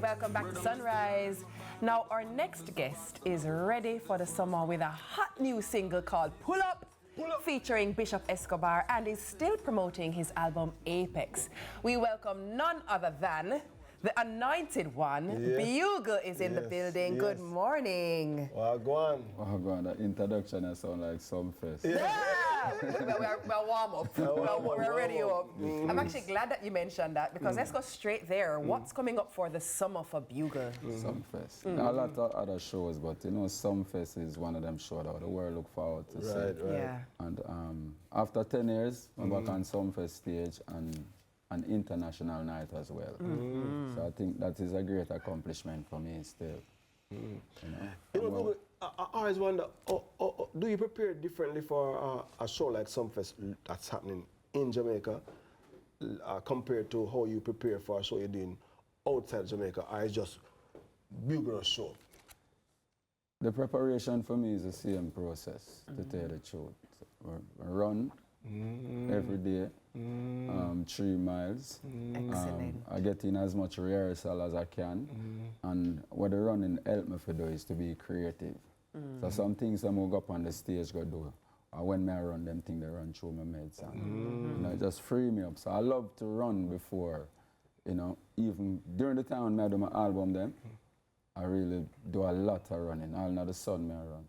welcome back to Sunrise. Now our next guest is ready for the summer with a hot new single called Pull Up, featuring Bishop Escobar, and is still promoting his album Apex. We welcome none other than the anointed one. Bugle is in the building. Good morning. Well, go on. Oh, go on. That introduction has sound like some fest. We're warm up. We're ready up. I'm actually glad that you mentioned that because let's go straight there. What's coming up for the summer for Bugle? Sumfest. A lot of other shows, but you know, Sumfest is one of them shows that the world look forward to see. Right. Yeah. And after 10 years, I'm back on Sumfest stage and an international night as well. So I think that is a great accomplishment for me still. You know, I always wonder, do you prepare differently for a show like Sumfest that's happening in Jamaica compared to how you prepare for a show you're doing outside Jamaica, or is just Bugle show? The preparation for me is the same process, to tell the truth. I run every day, 3 miles. Excellent. I get in as much rehearsal as I can, and what the running help me to do is to be creative. So some things I move up on the stage go do, or when I run them things, they run through my meds, and you know, it just free me up. So I love to run before, you know, even during the time when I do my album then, I really do a lot of running. All in the sun, I run.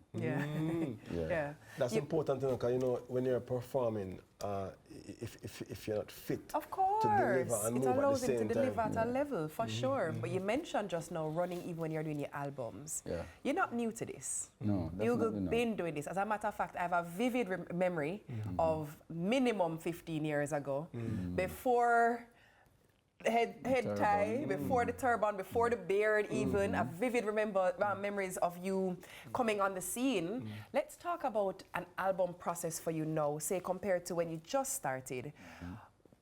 Yeah. That's important, you know, because you know, when you're performing, if you're not fit Of course, to deliver and it move at the allows him to same deliver time. at a level, for sure. But you mentioned just now running even when you're doing your albums. Yeah. You're not new to this. No, You've definitely not. been doing this. As a matter of fact, I have a vivid memory of minimum 15 years ago, before head tie, before the turban, before the beard even. I vivid memories of you coming on the scene. Let's talk about an album process for you now, say compared to when you just started.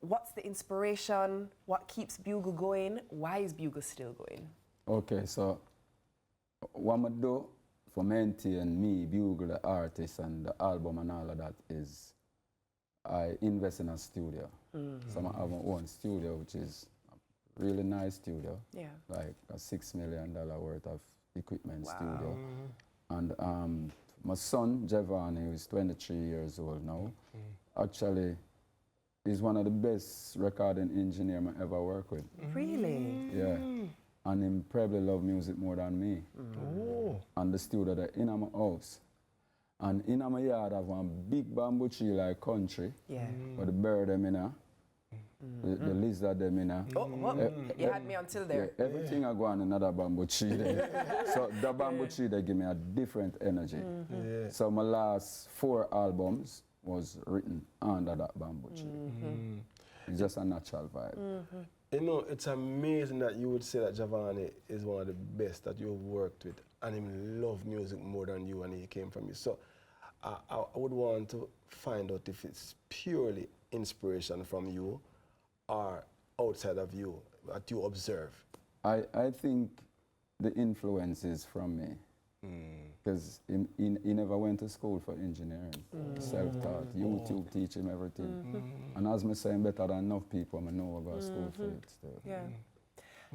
What's the inspiration? What keeps Bugle going? Why is Bugle still going? Okay, so what I do for maintain me, Bugle, the artist, and the album and all of that is I invest in a studio. So I have my own studio, which is a really nice studio. Yeah. Like a $6 million worth of equipment studio. And my son, Javon, who is 23 years old now, actually is one of the best recording engineers I ever worked with. Really? Yeah. And he probably love music more than me. And the studio that in my house. And in my yard I have one big bamboo tree like country. Yeah. With the bird them in the lizard them in You had me until there. Yeah, everything I go on another bamboo tree there. So the bamboo tree they give me a different energy. So my last 4 albums was written under that bamboo tree. It's just a natural vibe. You know, it's amazing that you would say that Giovanni is one of the best that you've worked with, and he loved music more than you, and he came from you. So I would want to find out if it's purely inspiration from you or outside of you, that you observe. I think the influence is from me. Because he never went to school for engineering. Self-taught. YouTube teach him everything. And as me saying, better than enough people, I know I go to school for it still. Yeah.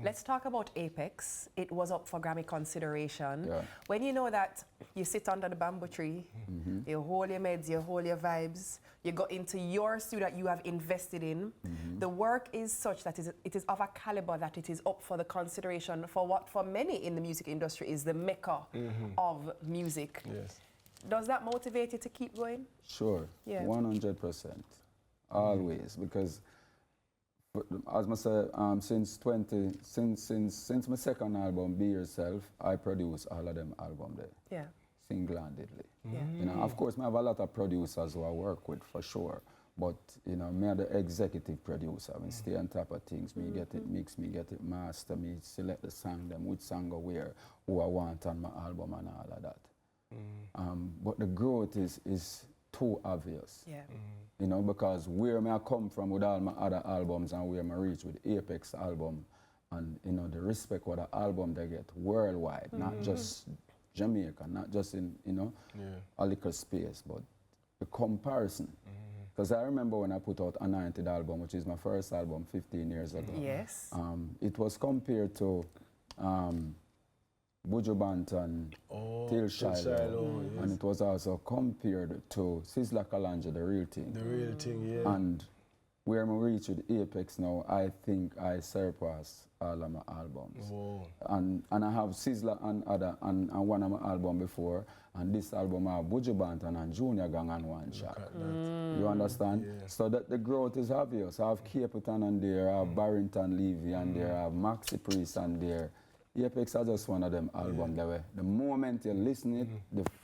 Let's talk about Apex. It was up for Grammy consideration. Yeah. When you know that you sit under the bamboo tree, you hold your meds, you hold your vibes, you go into your studio that you have invested in, the work is such that it is of a caliber that it is up for the consideration for what for many in the music industry is the mecca of music. Yes. Does that motivate you to keep going? Sure, Yeah. 100%. Always, because as I said, since my second album, Be Yourself, I produce all of them album there. Yeah. Single-handedly. Yeah. You know, of course, I have a lot of producers who I work with for sure, but you know, me the executive producer. I stay on top of things. Me get it mix, me get it master, me select the song, them which song go where, who I want on my album and all of that. But the growth is too obvious. Yeah. You know, because where I come from with all my other albums and where I reach with Apex album, and you know, the respect what the album they get worldwide, not just Jamaica, not just in, you know, a little space, but the comparison. Because I remember when I put out Anointed album, which is my first album 15 years ago. Yes. It was compared to Buju Banton, Till Shiloh, and it was also compared to Sizzla Kalonji, The Real Thing. The Real Thing, yeah. And where I reach with Apex now, I think I surpass all of my albums. Whoa. And I have Sizzla and one of my album before, and this album I have Buju Banton and Junior Gang on one shot. You understand? Yeah. So that the growth is obvious. I have Capleton on there, I have Barrington Levy on there, I have Maxi Priest on there. Apex is just one of them albums that way. The moment you listen it,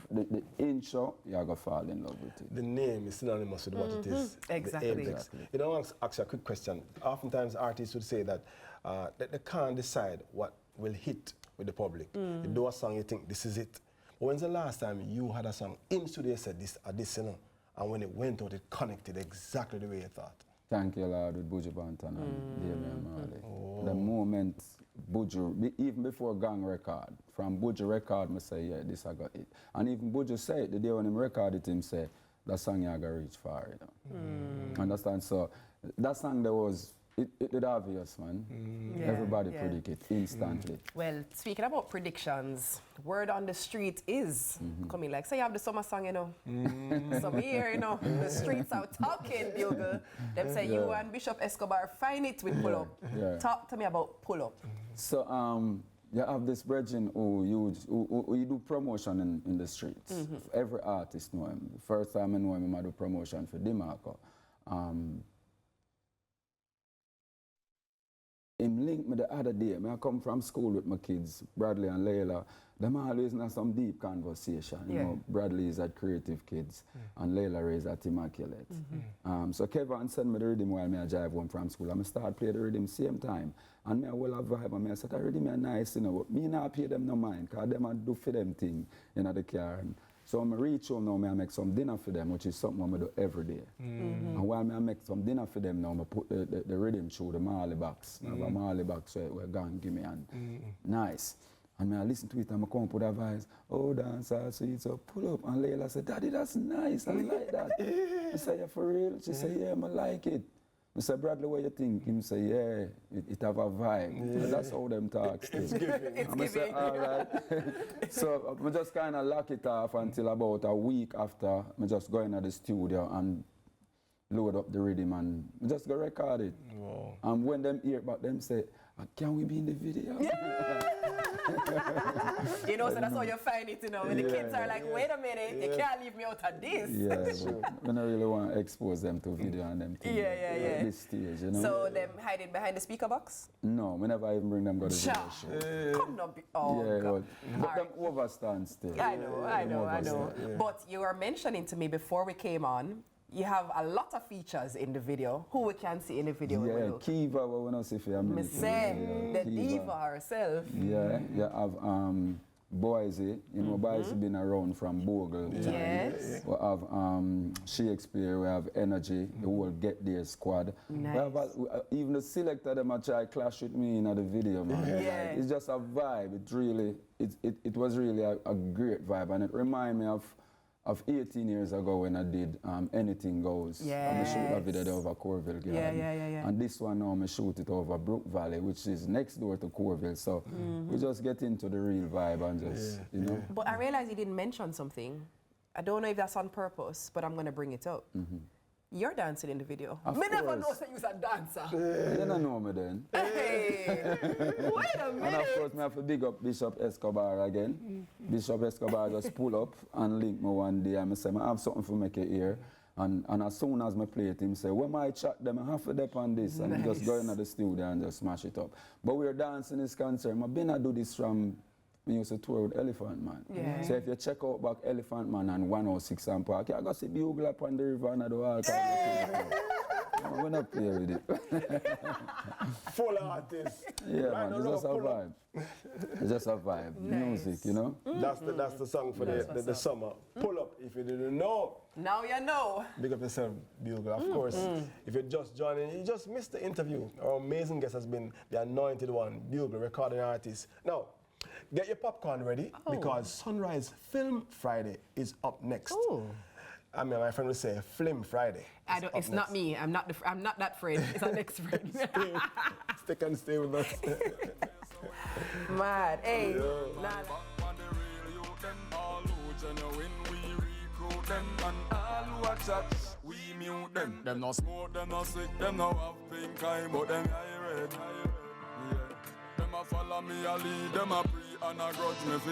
the intro, you're going to fall in love with it. The name is synonymous with what it is. Exactly. The Apex. You know, I'll ask you a quick question. Oftentimes artists would say that they can't decide what will hit with the public. You do a song, you think this is it. But when's the last time you had a song in studio you said this, you know, and when it went out, it connected exactly the way you thought? Thank you, Lord, with Buju Banton and Damian Marley. The moment Buju, even before Gang record, from Buju record, I say, yeah, this I got it. And even Buju say it, the day when him recorded it, him say, that song you gotta reach far, you know. Understand? So that song there was, it did obvious, man. Everybody predict it instantly. Well, speaking about predictions, word on the street is coming. Like, say you have the summer song, you know. Some here, you know, the streets are talking, Bugle. Them say you and Bishop Escobar find it with Pull Up. Talk to me about Pull Up. So, you have this brethren who you do promotion in the streets. Every artist know him. The first time I know him, I do promotion for DeMarco. Him linked me the other day. I come from school with my kids, Bradley and Layla. Them always in some deep conversation. You know, Bradley is at Creative Kids and Layla is at Immaculate. So Kevin sent me the rhythm while I drive home from school. I start playing the rhythm same time. And I will have vibe and I said, the rhythm is nice, you know, but me not pay them no mind, because them I do for them thing in the car. And so when I reach home now, I make some dinner for them, which is something I do every day. And while I make some dinner for them now, I put the rhythm through the Marley box. I have a Marley box where God give me, and nice. And I listen to it and I come up with a voice, oh, dancer, so it's a pull up. And Layla said, Daddy, that's nice, I like that. I said, yeah, for real? She said, yeah, I like it. I said, Bradley, what you think? Him say, yeah, it have a vibe. And that's how them talk still. It's giving. And I say, all right. So I just kind of lock it off until about a week after I just go into the studio and load up the rhythm and just go record it. Wow. And when them hear about them say, can we be in the video? You know, so that's how you find it, you know, when the kids are like, wait a minute, you can't leave me out of this. Yeah, but I don't really want to expose them to video and them things at this stage, you know. So them hiding behind the speaker box? No, we never even bring them go to the video show. Come now, oh, yeah, God. but them overstand still. I know. But you were mentioning to me before we came on, you have a lot of features in the video. Who we can see in the video? Yeah, Kiva, what we don't see for a minute. Me say, the diva herself. Yeah, you have Boise. You know, Boise been around from Bugle. Yes. We have Shakespeare, we have Energy, the whole Get There squad. Nice. We have even the selector, them a try clash with me in the video, man. Yeah. It's just a vibe. It really, it was really a great vibe, and it reminds me of 18 years ago when I did Anything Goes. And I shoot a video over Corville Garden. Yeah. And this one now I shoot it over Brook Valley, which is next door to Corville. So we just get into the real vibe and just, you know. But I realized you didn't mention something. I don't know if that's on purpose, but I'm going to bring it up. You're dancing in the video. Of Me never course. know that you're a dancer. You don't know me then. Hey, wait a minute. And of course, I have to big up Bishop Escobar again. Bishop Escobar just pull up and link me one day and I say, I have something for make you hear. And as soon as I play it, him say, when I chat them, I have to dip on this. And just go into the studio and just smash it up. But we're dancing this concert. I've been to do this from, we used to tour with Elephant Man. Yeah. So if you check out back Elephant Man and 106 and Park, you go see Bugle up on the river and do all kinds of things. I'm going to play with it. Full artist. Yeah, right, man, it's just a vibe. It's just a vibe. Nice. Music, you know? That's the song for the summer. Pull up if you didn't know. Now you know. Big up yourself, Bugle. Of course, if you're just joining, you just missed the interview. Our amazing guest has been the anointed one, Bugle, recording artist. Now, get your popcorn ready because Sunrise Film Friday is up next. I mean, my friend would say Film Friday. It's not me. I'm not that friend. It's our next friend. Stay and stay with us. Mad. Hey. Nah. On the real youth, them all who genuine, we recruit them. And all who are chat, we mute them. Them no smoke, them no sick, them no have pink eye, but them eye red. Yeah. Them a follow me, a lead, them a pre and a grudge me.